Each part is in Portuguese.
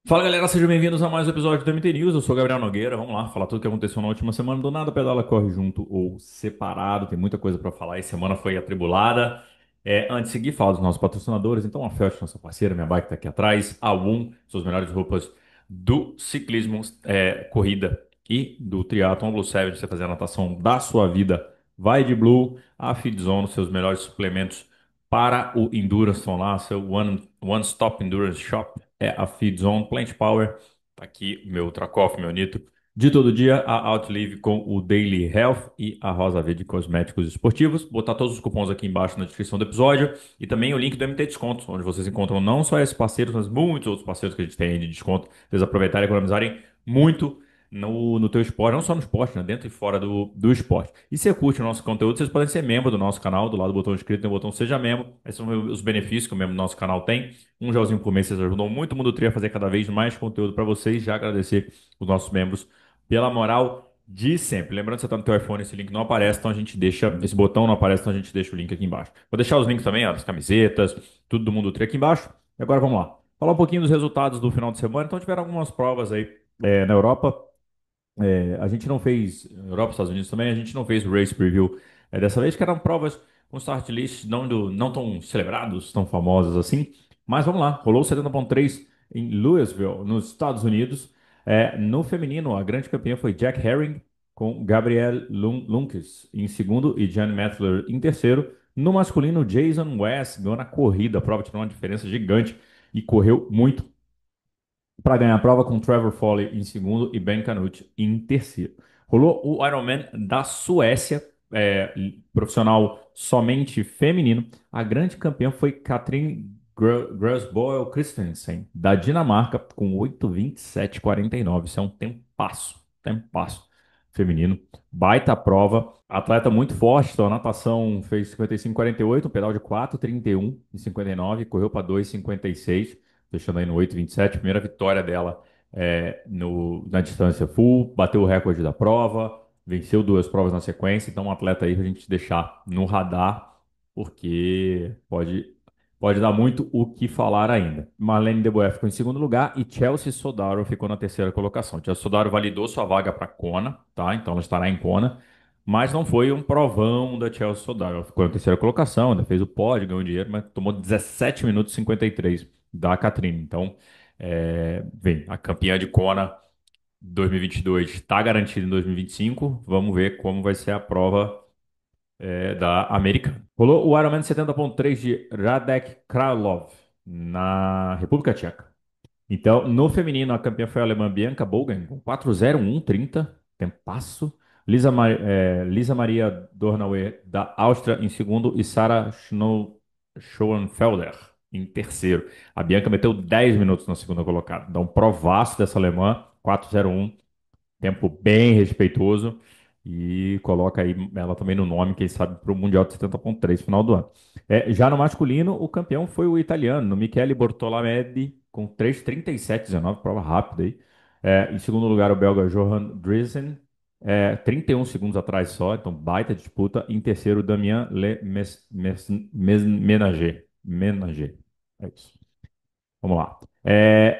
Fala galera, sejam bem-vindos a mais um episódio do MT News. Eu sou o Gabriel Nogueira. Vamos lá falar tudo o que aconteceu na última semana. Do nada, pedala corre junto ou separado. Tem muita coisa para falar. E semana foi atribulada. Antes de seguir, fala dos nossos patrocinadores. Então, a Felt, nossa parceira, minha bike tá aqui atrás. A Wum, suas melhores roupas do ciclismo, corrida e do triatlon. Blue Savage, você fazer a natação da sua vida. Vai de Blue. A Feed Zone, seus melhores suplementos para o Endurance. Estão lá, seu One Stop Endurance Shop é a Feed Zone. Plant Power, tá aqui meu Tracoff, meu Nitro. De todo dia, a Outlive com o Daily Health e a Rosa V de cosméticos esportivos. Vou botar todos os cupons aqui embaixo na descrição do episódio e também o link do MT Descontos, onde vocês encontram não só esses parceiros, mas muitos outros parceiros que a gente tem aí de desconto. Vocês aproveitarem e economizarem muito no teu esporte, não só no esporte, né? Dentro e fora do esporte. E se você curte o nosso conteúdo, vocês podem ser membro do nosso canal. Do lado do botão inscrito tem o botão Seja Membro. Esses são os benefícios que o membro do nosso canal tem. Um gelzinho por mês, vocês ajudam muito o Mundo Tri a fazer cada vez mais conteúdo para vocês. Já agradecer os nossos membros pela moral de sempre. Lembrando que você está no teu iPhone, esse link não aparece, então a gente deixa, esse botão não aparece, então a gente deixa o link aqui embaixo. Vou deixar os links também, ó, das camisetas, tudo do Mundo Tri aqui embaixo. E agora vamos lá. Falar um pouquinho dos resultados do final de semana. Então tiveram algumas provas aí na Europa. A gente não fez, Europa e Estados Unidos também, a gente não fez o race preview dessa vez, que eram provas com start list não tão celebrados, tão famosos assim. Mas vamos lá, rolou o 70.3 em Louisville, nos Estados Unidos. No feminino, a grande campeã foi Jack Herring, com Gabriel Lunkes em segundo e Jan Metzler em terceiro. No masculino, Jason West ganhou na corrida, a prova tirou uma diferença gigante e correu muito para ganhar a prova com Trevor Foley em segundo e Ben Canutt em terceiro. Rolou o Ironman da Suécia, profissional somente feminino. A grande campeã foi Katrin Grosboel Christensen, da Dinamarca, com 8:27:49. Isso é um tempasso, tempasso feminino. Baita prova. Atleta muito forte, então a natação fez 55:48, um pedal de 4:31 e 59, correu para 2:56 fechando aí no 8:27. Primeira vitória dela na distância full, bateu o recorde da prova, venceu duas provas na sequência. Então, um atleta aí pra gente deixar no radar, porque pode dar muito o que falar ainda. Marlene Deboer ficou em segundo lugar e Chelsea Sodaro ficou na terceira colocação. Chelsea Sodaro validou sua vaga para Kona, tá? Então ela estará em Kona. Mas não foi um provão da Chelsea Sodaro. Ela ficou na terceira colocação, ainda fez o pódio, ganhou dinheiro, mas tomou 17 minutos e 53 da Catrine. Então, vem, a campeã de Kona 2022 está garantida em 2025. Vamos ver como vai ser a prova da América. Rolou o Ironman 70.3 de Radek Kralov na República Tcheca. Então, no feminino, a campeã foi a alemã Bianca Bogen, com 4:01:30, tempasso. Lisa Maria Dornauer, da Áustria, em segundo, e Sarah Schoenfelder, em terceiro. A Bianca meteu 10 minutos na segunda colocada. Então, provaço dessa alemã, 4:01, tempo bem respeitoso. E coloca aí ela também no nome, quem sabe, para o Mundial de 70.3, final do ano. Já no masculino, o campeão foi o italiano, no Michele Bortolomedi, com 3:37:19, prova rápida aí. Em segundo lugar, o belga Johan Driesen, 31 segundos atrás só, então baita disputa. Em terceiro, Damien Menager. Menager. É isso. Vamos lá.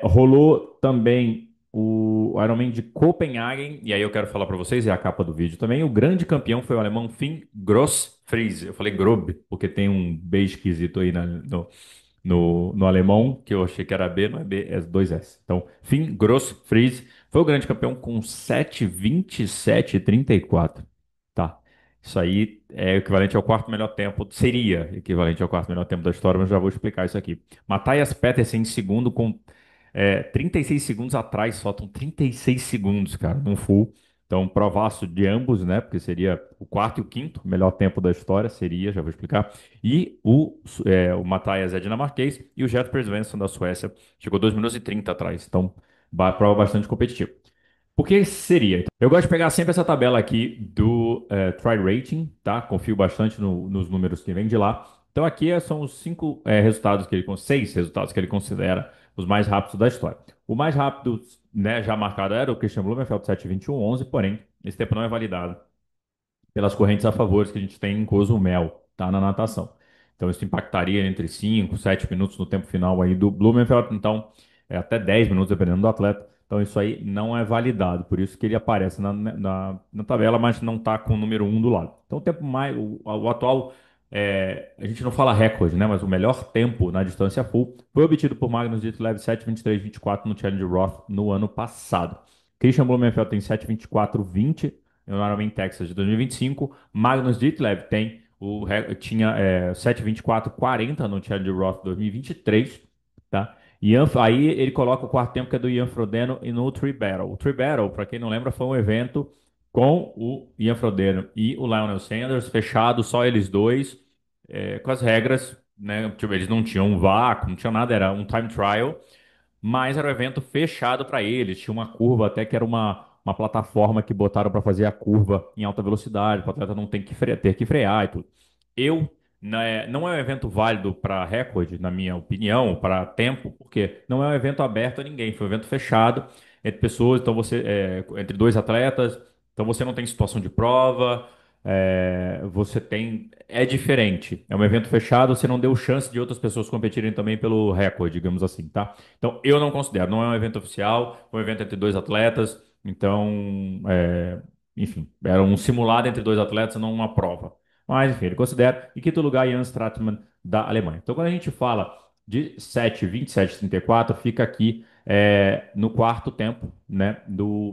Rolou também o Ironman de Copenhagen, e aí eu quero falar para vocês, é a capa do vídeo também. O grande campeão foi o alemão Finn Grossfries. Eu falei Grob, porque tem um B esquisito aí no alemão, que eu achei que era B, não é B, é dois S. Então, Finn Grossfries foi o grande campeão com 7:27:34. Tá. Isso aí é equivalente ao quarto melhor tempo, seria equivalente ao quarto melhor tempo da história, mas já vou explicar isso aqui. Matthias Petersen em segundo com 36 segundos atrás, só estão 36 segundos, cara, num full. Então, provaço de ambos, né? Porque seria o quarto e o quinto melhor tempo da história, seria, já vou explicar. E o Matthias é dinamarquês e o Jesper Svensson da Suécia chegou 2 minutos e 30 atrás. Então, prova bastante competitiva. Por que seria? Eu gosto de pegar sempre essa tabela aqui do Try Rating, tá? Confio bastante nos números que vem de lá. Então aqui são os seis resultados que ele considera os mais rápidos da história. O mais rápido, né, já marcado era o Christian Blumenfeld 7:21:11, porém esse tempo não é validado pelas correntes a favor que a gente tem em Cozumel, tá? Na natação. Então isso impactaria entre 5 e 7 minutos no tempo final aí do Blumenfeld. Então até 10 minutos, dependendo do atleta. Então isso aí não é validado, por isso que ele aparece na tabela, mas não está com o número um do lado. Então o tempo mais, o atual, a gente não fala recorde, né? Mas o melhor tempo na distância full foi obtido por Magnus Ditlev 7:23:24 no Challenge Roth no ano passado. Christian Blumenfeld tem 7:24:20 no Ironman Texas de 2025. Magnus Ditlev tinha 7:24:40 no Challenge Roth 2023, tá? Aí ele coloca o quarto tempo que é do Ian Frodeno e no Tree Battle. O Tree Battle, para quem não lembra, foi um evento com o Ian Frodeno e o Lionel Sanders, fechado, só eles dois, com as regras, né? Tipo, eles não tinham um vácuo, não tinha nada, era um time trial, mas era um evento fechado para eles. Tinha uma curva até que era uma plataforma que botaram para fazer a curva em alta velocidade, para o atleta não ter que frear e tudo. Eu, né, não é um evento válido para recorde, na minha opinião, para tempo, porque não é um evento aberto a ninguém, foi um evento fechado entre pessoas, então entre dois atletas, então você não tem situação de prova, é diferente. É um evento fechado, você não deu chance de outras pessoas competirem também pelo recorde, digamos assim, tá? Então, eu não considero, não é um evento oficial, foi um evento entre dois atletas, então, enfim, era um simulado entre dois atletas, não uma prova. Mas, enfim, ele considera. Em quinto lugar, Jan Stratmann, da Alemanha. Então, quando a gente fala de 7:27:34, fica aqui no quarto tempo, né,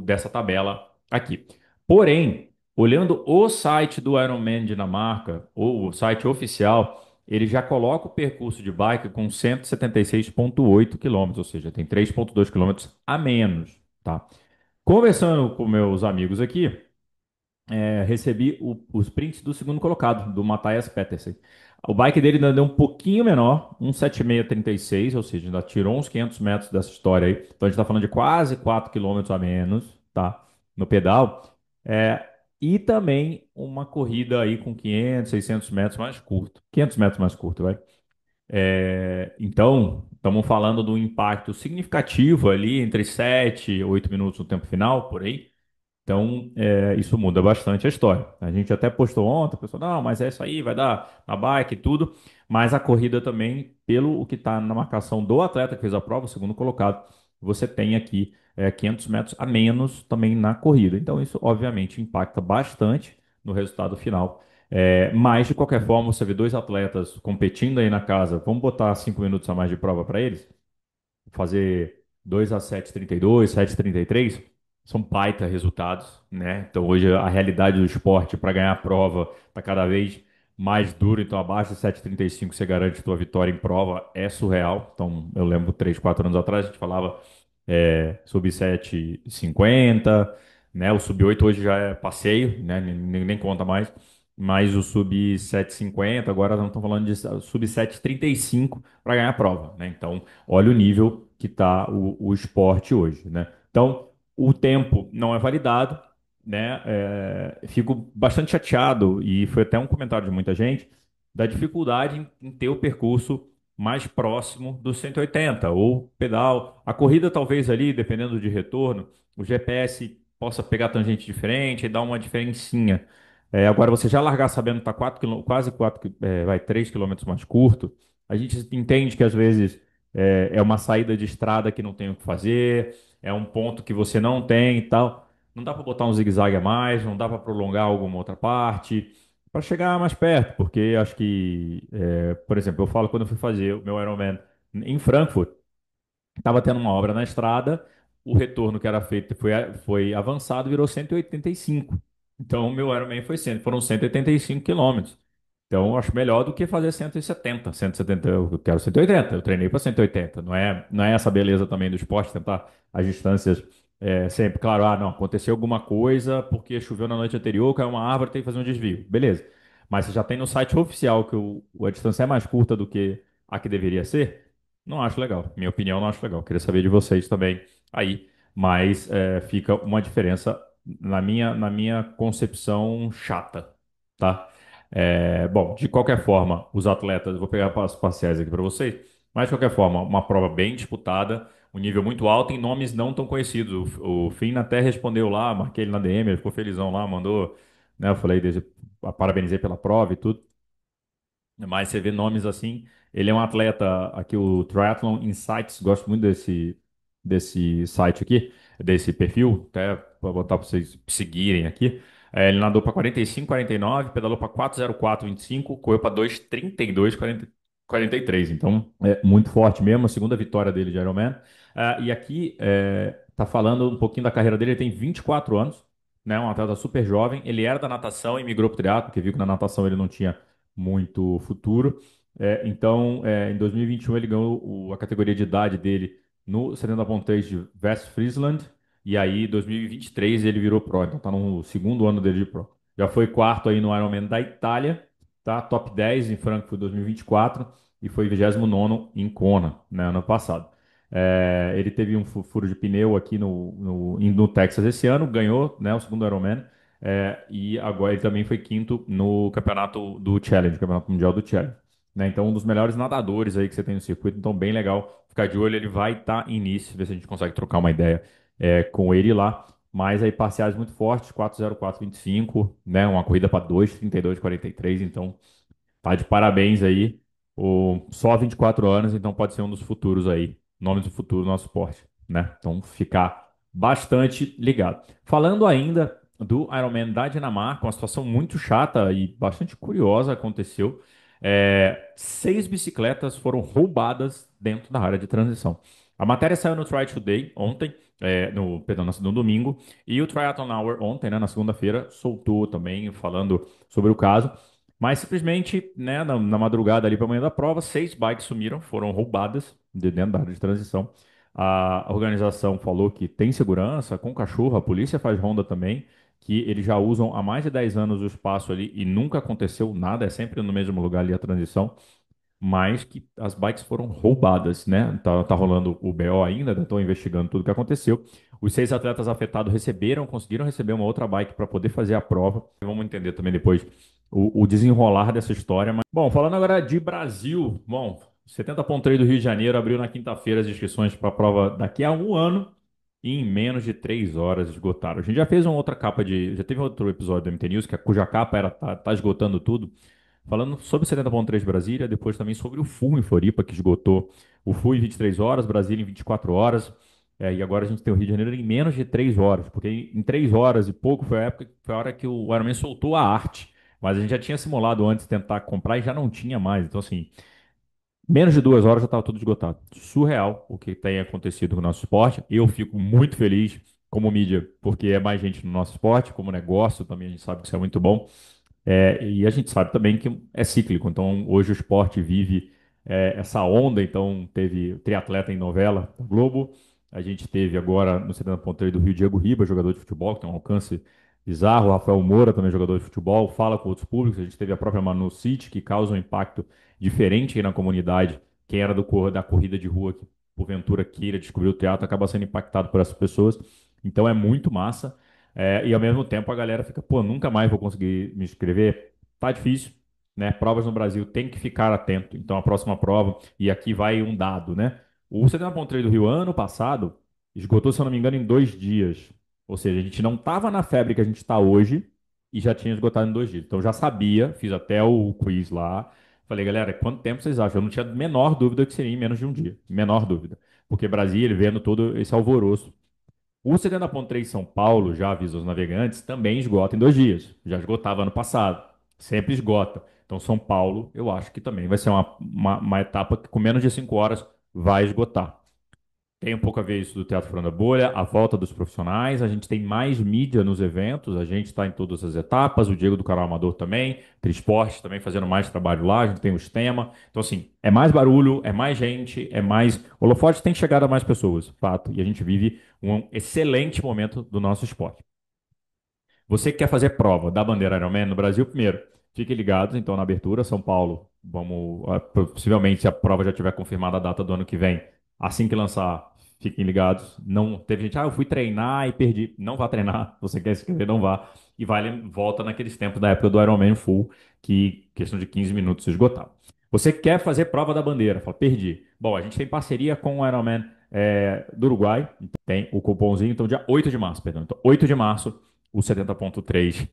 dessa tabela aqui. Porém, olhando o site do Ironman Dinamarca, ou o site oficial, ele já coloca o percurso de bike com 176,8 quilômetros, ou seja, tem 3,2 quilômetros a menos, tá? Conversando com meus amigos aqui, recebi os prints do segundo colocado, do Matthias Petersen. O bike dele ainda deu um pouquinho menor, 1,7636, ou seja, ainda tirou uns 500 metros dessa história aí. Então a gente está falando de quase 4 quilômetros a menos, tá? No pedal. E também uma corrida aí com 500, 600 metros mais curto. 500 metros mais curto, vai. Então, estamos falando de um impacto significativo ali, entre 7 e 8 minutos no tempo final, por aí. Então, isso muda bastante a história. A gente até postou ontem, a pessoa, não, mas é isso aí, vai dar na bike e tudo. Mas a corrida também, pelo o que está na marcação do atleta que fez a prova, o segundo colocado, você tem aqui 500 metros a menos também na corrida. Então, isso obviamente impacta bastante no resultado final. Mas, de qualquer forma, você vê dois atletas competindo aí na casa, vamos botar 5 minutos a mais de prova para eles? Fazer 2 a 7,32, 7,33, são baita resultados, né? Então hoje a realidade do esporte para ganhar a prova está cada vez mais duro, então abaixo de 7,35 você garante tua vitória em prova, é surreal. Então eu lembro 3, 4 anos atrás a gente falava sub 7,50, né? O sub 8 hoje já é passeio, né? Nem conta mais. Mas o sub 7,50, agora não estamos falando de sub 7,35 para ganhar a prova, né? Então, olha o nível que está o esporte hoje, né? Então, o tempo não é validado, né? Fico bastante chateado, e foi até um comentário de muita gente, da dificuldade em ter o percurso mais próximo dos 180, ou pedal. A corrida, talvez ali, dependendo de retorno, o GPS possa pegar tangente diferente e dar uma diferencinha. Agora, você já largar sabendo que está quase 4, vai 3 quilômetros mais curto, a gente entende que às vezes é uma saída de estrada que não tem o que fazer, é um ponto que você não tem e tal. Não dá para botar um zigue-zague a mais, não dá para prolongar alguma outra parte, para chegar mais perto, porque acho que, por exemplo, eu falo quando eu fui fazer o meu Ironman em Frankfurt, estava tendo uma obra na estrada, o retorno que era feito foi avançado, virou 185. Então, o meu Ironman foram 185 quilômetros. Então, eu acho melhor do que fazer 170. 170, eu quero 180, eu treinei para 180. Não é essa beleza também do esporte, tentar as distâncias sempre. Claro, não, aconteceu alguma coisa porque choveu na noite anterior, caiu uma árvore, tem que fazer um desvio. Beleza. Mas você já tem no site oficial que a distância é mais curta do que a que deveria ser. Não acho legal. Minha opinião, não acho legal. Queria saber de vocês também aí. Mas fica uma diferença na minha concepção chata, tá? Bom, de qualquer forma, os atletas, vou pegar as parciais aqui para vocês, mas de qualquer forma, uma prova bem disputada, um nível muito alto em nomes não tão conhecidos. O Finn até respondeu lá, marquei ele na DM, ele ficou felizão lá, mandou, né? Eu falei, parabenizei pela prova e tudo. Mas você vê nomes assim. Ele é um atleta aqui, o Triathlon Insights, gosto muito desse site aqui, desse perfil, até para botar para vocês seguirem aqui. Ele nadou para 45, 49, pedalou para 404, 25, correu para 232, 40, 43. Então, é muito forte mesmo, a segunda vitória dele de Ironman. E aqui tá falando um pouquinho da carreira dele. Ele tem 24 anos, né? Um atleta super jovem. Ele era da natação e migrou para o triatlo, porque viu que na natação ele não tinha muito futuro. Então, em 2021 ele ganhou a categoria de idade dele no 70.3 de West-Friesland. E aí, em 2023, ele virou pro. Então, tá no segundo ano dele de pro. Já foi quarto aí no Ironman da Itália, tá? Top 10 em Frankfurt 2024 e foi 29º em Kona, né, ano passado. Ele teve um furo de pneu aqui no Texas esse ano, ganhou, né, o segundo Ironman. E agora ele também foi quinto no campeonato do Challenge, campeonato mundial do Challenge, né? Então, um dos melhores nadadores aí que você tem no circuito, então bem legal ficar de olho. Ele vai estar início, ver se a gente consegue trocar uma ideia com ele lá. Mas aí parciais muito fortes, 4:04:25, né? Uma corrida para 2:32:43, então tá de parabéns aí. Só 24 anos, então pode ser um dos futuros aí, nomes do futuro do nosso esporte, né? Então ficar bastante ligado. Falando ainda do Ironman da Dinamarca, uma situação muito chata e bastante curiosa aconteceu. 6 bicicletas foram roubadas dentro da área de transição. A matéria saiu no Try Today ontem, perdão, no domingo, e o Triathlon Hour ontem, né, na segunda-feira, soltou também falando sobre o caso. Mas simplesmente, né, na madrugada ali para amanhã da prova, 6 bikes sumiram, foram roubadas de dentro da área de transição. A organização falou que tem segurança com cachorro, a polícia faz ronda também, que eles já usam há mais de 10 anos o espaço ali e nunca aconteceu nada, é sempre no mesmo lugar ali a transição, mas que as bikes foram roubadas, né? Tá rolando o BO ainda, estão investigando tudo o que aconteceu. Os 6 atletas afetados conseguiram receber uma outra bike para poder fazer a prova. Vamos entender também depois o desenrolar dessa história. Bom, falando agora de Brasil, bom, 70.3 do Rio de Janeiro abriu na quinta-feira as inscrições para a prova daqui a um ano e em menos de 3 horas esgotaram. A gente já fez uma outra capa já teve outro episódio do MT News, cuja capa era tá esgotando tudo. Falando sobre 70.3 Brasília, depois também sobre o Full em Floripa, que esgotou o Full em 23 horas, Brasília em 24 horas. E agora a gente tem o Rio de Janeiro em menos de 3 horas, porque em 3 horas e pouco foi a hora que o Ironman soltou a arte. Mas a gente já tinha simulado antes tentar comprar e já não tinha mais. Então, assim, menos de 2 horas já estava tudo esgotado. Surreal o que tem acontecido com o nosso esporte. Eu fico muito feliz como mídia, porque é mais gente no nosso esporte, como negócio também a gente sabe que isso é muito bom. E a gente sabe também que é cíclico, então hoje o esporte vive essa onda. Então teve triatleta em novela da Globo, a gente teve agora no 70.3 do Rio Diego Ribas, jogador de futebol, que tem um alcance bizarro, o Rafael Moura também jogador de futebol, fala com outros públicos, a gente teve a própria Manu City, que causa um impacto diferente aí na comunidade. Quem era da corrida de rua, que porventura queira descobrir o teatro, acaba sendo impactado por essas pessoas, então é muito massa. E ao mesmo tempo a galera fica, pô, nunca mais vou conseguir me inscrever. Tá difícil, né? Provas no Brasil tem que ficar atento. Então a próxima prova, e aqui vai um dado, né? O 70.3 do Rio ano passado esgotou, se eu não me engano, em 2 dias. Ou seja, a gente não estava na febre que a gente está hoje e já tinha esgotado em 2 dias. Então eu já sabia, fiz até o quiz lá. Falei, galera, quanto tempo vocês acham? Eu não tinha a menor dúvida que seria em menos de um dia. Menor dúvida. Porque Brasília, vendo todo esse alvoroço. O 70.3 São Paulo, já avisa os navegantes, também esgota em 2 dias. Já esgotava ano passado. Sempre esgota. Então, São Paulo, eu acho que também vai ser uma etapa que com menos de 5 horas vai esgotar. Tem um pouco a ver isso do Teatro Furando a Bolha, a volta dos profissionais, a gente tem mais mídia nos eventos, a gente está em todas as etapas, o Diego do Canal Amador também, Trisporte também fazendo mais trabalho lá, a gente tem o STEMA. Então, assim, é mais barulho, é mais gente, é mais. O holofote tem chegado a mais pessoas, fato, e a gente vive um excelente momento do nosso esporte. Você que quer fazer prova da bandeira Ironman no Brasil, primeiro, fiquem ligados, então, na abertura, São Paulo, possivelmente, se a prova já tiver confirmada a data do ano que vem, assim que lançar, fiquem ligados. Não teve gente, eu fui treinar e perdi. Não vá treinar, você quer se inscrever, não vá. E volta naqueles tempos da época do Ironman Full, que questão de 15 minutos se esgotava. Você quer fazer prova da bandeira, fala, perdi. Bom, a gente tem parceria com o Ironman do Uruguai, tem o cupomzinho, então dia 8 de março, perdão. Então, 8 de março, o 70.3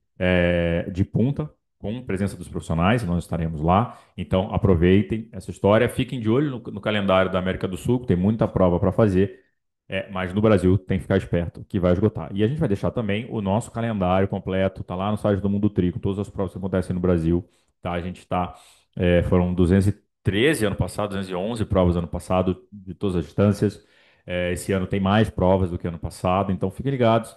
de punta, com presença dos profissionais, nós estaremos lá. Então, aproveitem essa história, fiquem de olho no calendário da América do Sul, que tem muita prova para fazer. Mas no Brasil tem que ficar esperto, que vai esgotar. E a gente vai deixar também o nosso calendário completo, tá lá no site do Mundo Tri, com todas as provas que acontecem no Brasil, tá? A gente tá, foram 213 ano passado, 211 provas ano passado, de todas as distâncias. Esse ano tem mais provas do que ano passado, então fiquem ligados,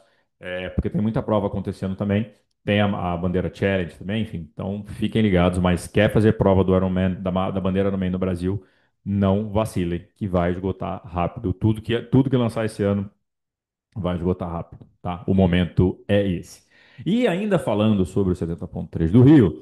porque tem muita prova acontecendo também. Tem a Bandeira Challenge também, enfim. Então fiquem ligados, mas quer fazer prova do Ironman, da Bandeira Ironman no Brasil, não vacilem, que vai esgotar rápido. Tudo que lançar esse ano vai esgotar rápido, tá? O momento é esse. E ainda falando sobre o 70.3 do Rio,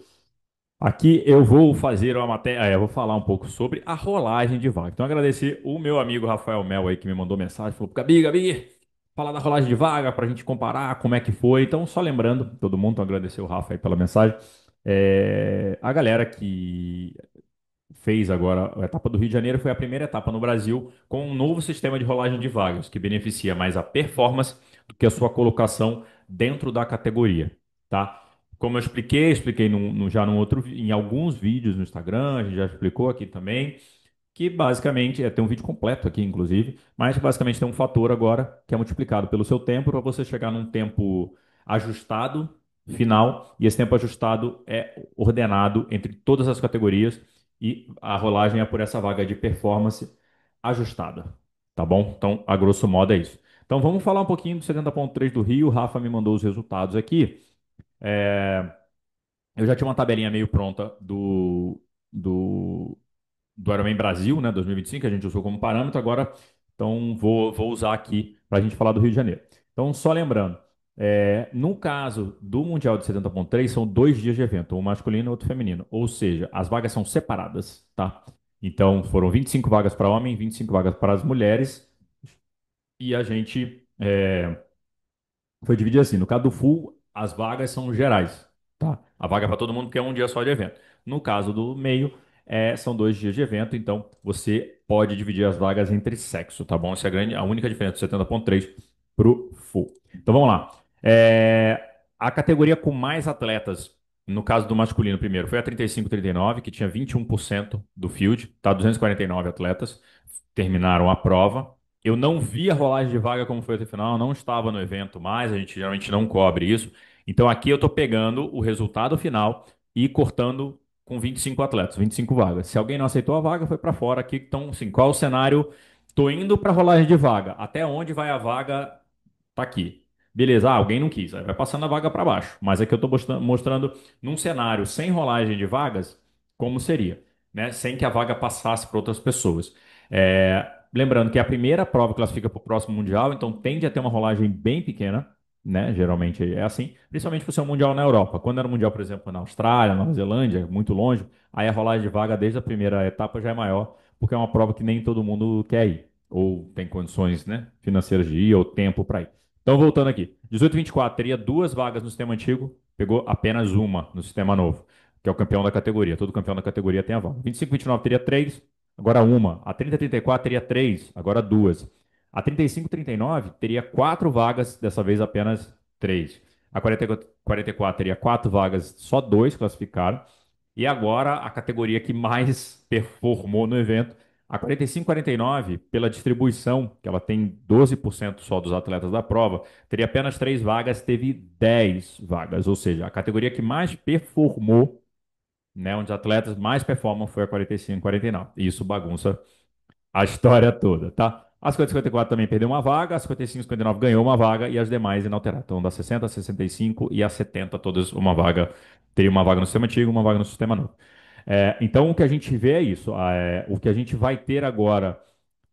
aqui eu vou fazer uma matéria, eu vou falar um pouco sobre a rolagem de vaga. Então agradecer o meu amigo Rafael Mel aí que me mandou mensagem, falou: Gabi, fala da rolagem de vaga para a gente comparar como é que foi. Então só lembrando, todo mundo, então agradecer o Rafa aí pela mensagem. A galera que fez agora a etapa do Rio de Janeiro foi a primeira etapa no Brasil com um novo sistema de rolagem de vagas, que beneficia mais a performance do que a sua colocação dentro da categoria, tá? Como eu expliquei já num outro, em alguns vídeos no Instagram, a gente já explicou aqui também que basicamente tem um vídeo completo aqui, inclusive, mas basicamente tem um fator agora que é multiplicado pelo seu tempo para você chegar num tempo ajustado final, e esse tempo ajustado é ordenado entre todas as categorias e a rolagem é por essa vaga de performance ajustada, tá bom? Então, a grosso modo é isso. Então, vamos falar um pouquinho do 70.3 do Rio. O Rafa me mandou os resultados aqui. É, eu já tinha uma tabelinha meio pronta do Ironman Brasil, né, 2025, que a gente usou como parâmetro, agora então vou usar aqui para a gente falar do Rio de Janeiro. Então, só lembrando, no caso do Mundial de 70.3, são 2 dias de evento, um masculino e outro feminino, ou seja, as vagas são separadas, tá? Então, foram 25 vagas para homem, 25 vagas para as mulheres, e a gente foi dividido assim. No caso do full, as vagas são gerais, tá? A vaga é para todo mundo porque é um dia só de evento. No caso do meio, são 2 dias de evento, então você pode dividir as vagas entre sexo, tá bom? Essa é a única diferença do 70.3 pro full. Então vamos lá. A categoria com mais atletas, no caso do masculino primeiro, foi a 35-39, que tinha 21% do field, tá? 249 atletas terminaram a prova. Eu não vi a rolagem de vaga como foi até o final, não estava no evento mais, a gente geralmente não cobre isso. Então aqui eu estou pegando o resultado final e cortando com 25 atletas, 25 vagas. Se alguém não aceitou a vaga, foi para fora aqui. Então, assim, qual o cenário? Estou indo para a rolagem de vaga. Até onde vai a vaga? Tá aqui. Beleza, alguém não quis, aí vai passando a vaga para baixo. Mas aqui eu estou mostrando num cenário sem rolagem de vagas, como seria, né? Sem que a vaga passasse para outras pessoas. Lembrando que é a primeira prova classifica para o próximo Mundial, então tende a ter uma rolagem bem pequena, né? Geralmente é assim, principalmente por ser um Mundial na Europa. Quando era um Mundial, por exemplo, na Austrália, Nova Zelândia, muito longe, aí a rolagem de vaga desde a primeira etapa já é maior, porque é uma prova que nem todo mundo quer ir, ou tem condições, né, financeiras de ir, ou tempo para ir. Então, voltando aqui, 18-24 teria 2 vagas no sistema antigo, pegou apenas uma no sistema novo, que é o campeão da categoria. Todo campeão da categoria tem a vaga. 25-29 teria 3, agora uma. A 30-34 teria 3, agora 2. A 35-39 teria 4 vagas, dessa vez apenas 3. A 40-44 teria 4 vagas, só 2 classificaram. E agora a categoria que mais performou no evento, a 45-49, pela distribuição, que ela tem 12% só dos atletas da prova, teria apenas 3 vagas, teve 10 vagas. Ou seja, a categoria que mais performou, né, onde os atletas mais performam foi a 45-49. Isso bagunça a história toda, tá? A 50-54 também perdeu uma vaga, a 55-59 ganhou uma vaga e as demais inalteradas. Então, da 60, a 65 e a 70, todas uma vaga. Teria uma vaga no sistema antigo, uma vaga no sistema novo. Então, o que a gente vê é isso. O que a gente vai ter agora,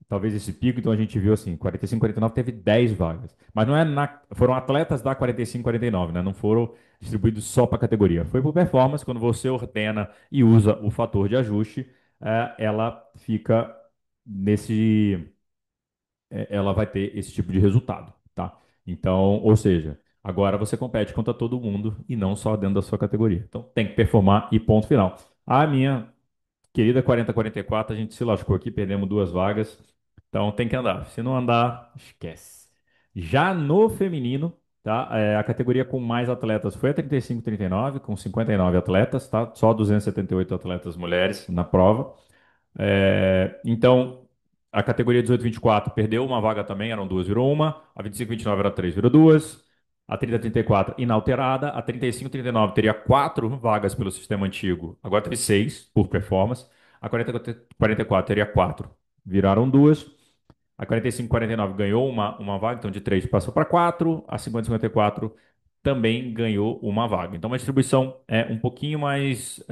talvez esse pico, então a gente viu assim, 45-49 teve 10 vagas. Mas não é foram atletas da 45-49, né? Não foram distribuídos só para categoria. Foi por performance, quando você ordena e usa o fator de ajuste, ela fica nesse, ela vai ter esse tipo de resultado, tá? Então, ou seja, agora você compete contra todo mundo e não só dentro da sua categoria. Então, tem que performar e ponto final. A minha querida 40-44, a gente se lascou aqui, perdemos 2 vagas. Então, tem que andar. Se não andar, esquece. Já no feminino, tá? A categoria com mais atletas foi a 35-39, com 59 atletas, tá? Só 278 atletas mulheres na prova. Então, A categoria 18-24 perdeu uma vaga também, eram duas, virou uma. A 25-29 era três, virou duas. A 30-34 inalterada. A 35-39 teria quatro vagas pelo sistema antigo, agora teve seis por performance. A 40-44 teria quatro, viraram duas. A 45-49 ganhou uma vaga, então de 3 passou para 4. A 50-54 também ganhou uma vaga. Então, uma distribuição um pouquinho mais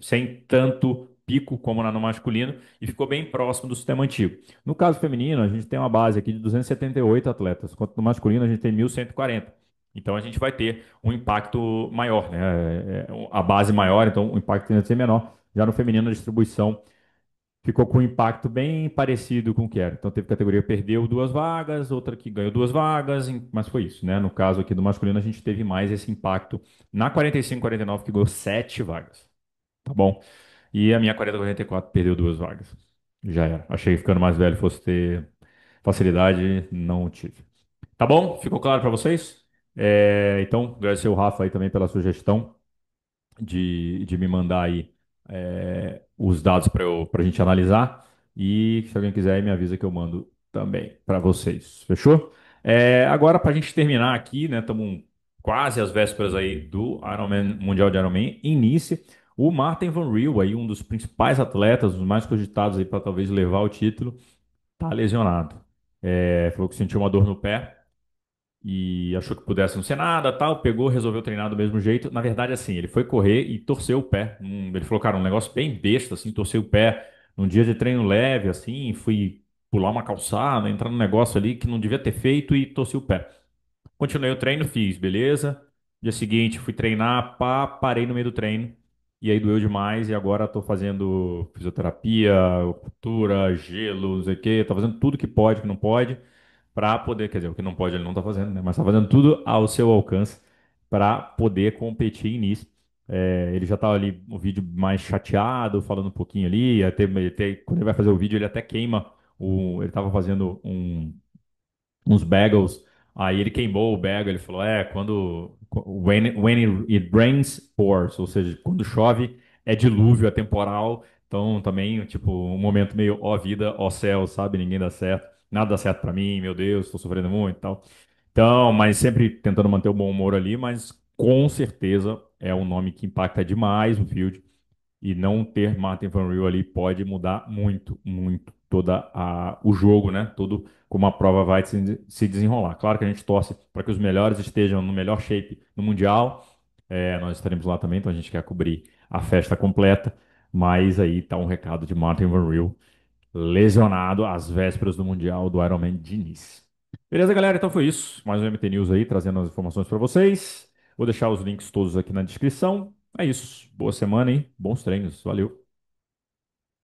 sem tanto pico como na no masculino e ficou bem próximo do sistema antigo. No caso feminino, a gente tem uma base aqui de 278 atletas, enquanto no masculino a gente tem 1.140. Então, a gente vai ter um impacto maior, né? A base maior, então o impacto tende a ser menor. Já no feminino, a distribuição ficou com um impacto bem parecido com o que era. Então teve categoria que perdeu duas vagas, outra que ganhou duas vagas, mas foi isso, né? No caso aqui do masculino, a gente teve mais esse impacto na 45-49, que ganhou sete vagas, tá bom? E a minha 40-44 perdeu duas vagas. Já era. Achei que ficando mais velho fosse ter facilidade, não tive. Tá bom? Ficou claro para vocês? Então, agradecer o Rafa aí também pela sugestão de me mandar aí os dados para a gente analisar. E se alguém quiser, aí me avisa que eu mando também para vocês. Fechou? Agora, para a gente terminar aqui, né? Estamos quase às vésperas aí do Ironman, Mundial de Ironman início. O Martin Van Riel, aí, um dos principais atletas, os mais cogitados aí para talvez levar o título, tá lesionado. Falou que sentiu uma dor no pé e achou que pudesse não ser nada, tal, pegou, resolveu treinar do mesmo jeito. Na verdade, assim, ele foi correr e torceu o pé. Ele falou, cara, um negócio bem besta, assim, torceu o pé num dia de treino leve, assim, fui pular uma calçada, entrar num negócio ali que não devia ter feito e torci o pé. Continuei o treino, fiz, beleza. Dia seguinte, fui treinar, pá, parei no meio do treino. E aí doeu demais e agora tô fazendo fisioterapia, acupuntura, gelo, não sei o quê. Tô fazendo tudo que pode, que não pode para poder, quer dizer, o que não pode ele não está fazendo, né? Mas está fazendo tudo ao seu alcance para poder competir nisso. Ele já estava ali o vídeo mais chateado, falando um pouquinho ali, quando ele vai fazer o vídeo ele até queima ele estava fazendo uns bagels, aí ele queimou o bagel, ele falou, when it rains, pours, ou seja, quando chove é dilúvio, é temporal, então também, tipo, um momento meio, ó vida, ó céu, sabe, ninguém dá certo, nada dá certo pra mim, meu Deus, tô sofrendo muito e tal. Então, mas sempre tentando manter o bom humor ali, mas com certeza é um nome que impacta demais o field, e não ter Martin Van Riel ali pode mudar muito, muito o jogo, né? Tudo como a prova vai se desenrolar. Claro que a gente torce para que os melhores estejam no melhor shape no Mundial. Nós estaremos lá também, então a gente quer cobrir a festa completa. Mas aí tá um recado de Martin Van Riel, lesionado às vésperas do Mundial do Ironman de Nice. Beleza, galera? Então foi isso. Mais um MT News aí, trazendo as informações para vocês. Vou deixar os links todos aqui na descrição. É isso. Boa semana e bons treinos. Valeu.